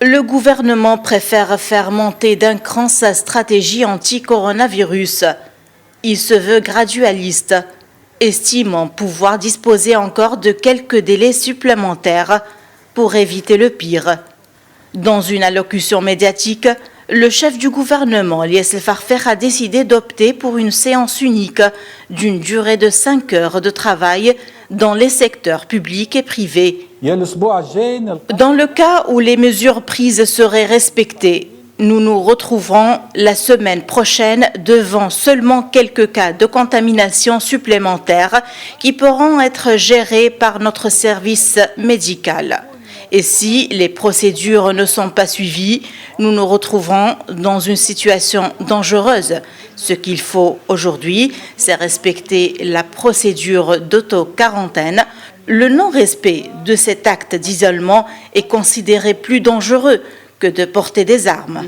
Le gouvernement préfère faire monter d'un cran sa stratégie anti-coronavirus. Il se veut gradualiste, estimant pouvoir disposer encore de quelques délais supplémentaires pour éviter le pire. Dans une allocution médiatique, le chef du gouvernement, Eliès El Farfer, a décidé d'opter pour une séance unique d'une durée de 5 heures de travail dans les secteurs publics et privés. Dans le cas où les mesures prises seraient respectées, nous nous retrouverons la semaine prochaine devant seulement quelques cas de contamination supplémentaires qui pourront être gérés par notre service médical. Et si les procédures ne sont pas suivies, nous nous retrouverons dans une situation dangereuse. Ce qu'il faut aujourd'hui, c'est respecter la procédure d'auto-quarantaine. Le non-respect de cet acte d'isolement est considéré plus dangereux que de porter des armes.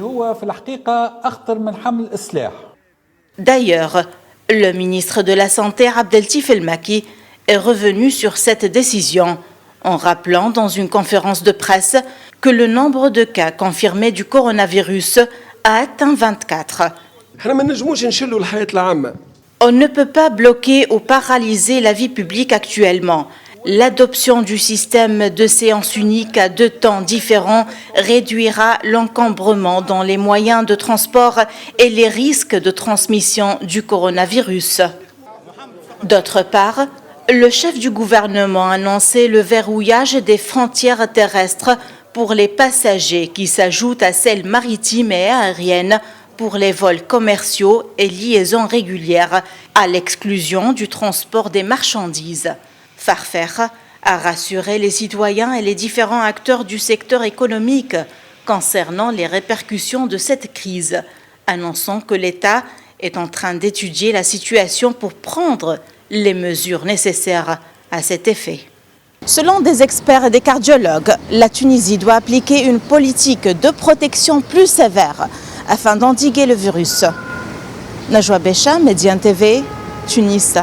D'ailleurs, le ministre de la Santé, Abdeltif El Maki, est revenu sur cette décision en rappelant dans une conférence de presse que le nombre de cas confirmés du coronavirus a atteint 24. On ne peut pas bloquer ou paralyser la vie publique actuellement. L'adoption du système de séance unique à 2 temps différents réduira l'encombrement dans les moyens de transport et les risques de transmission du coronavirus. D'autre part, le chef du gouvernement a annoncé le verrouillage des frontières terrestres pour les passagers qui s'ajoutent à celles maritimes et aériennes pour les vols commerciaux et liaisons régulières, à l'exclusion du transport des marchandises. Farfer a rassuré les citoyens et les différents acteurs du secteur économique concernant les répercussions de cette crise, annonçant que l'État est en train d'étudier la situation pour prendre les mesures nécessaires à cet effet. Selon des experts et des cardiologues, la Tunisie doit appliquer une politique de protection plus sévère afin d'endiguer le virus. Najwa Bécha, Médiane TV, Tunis.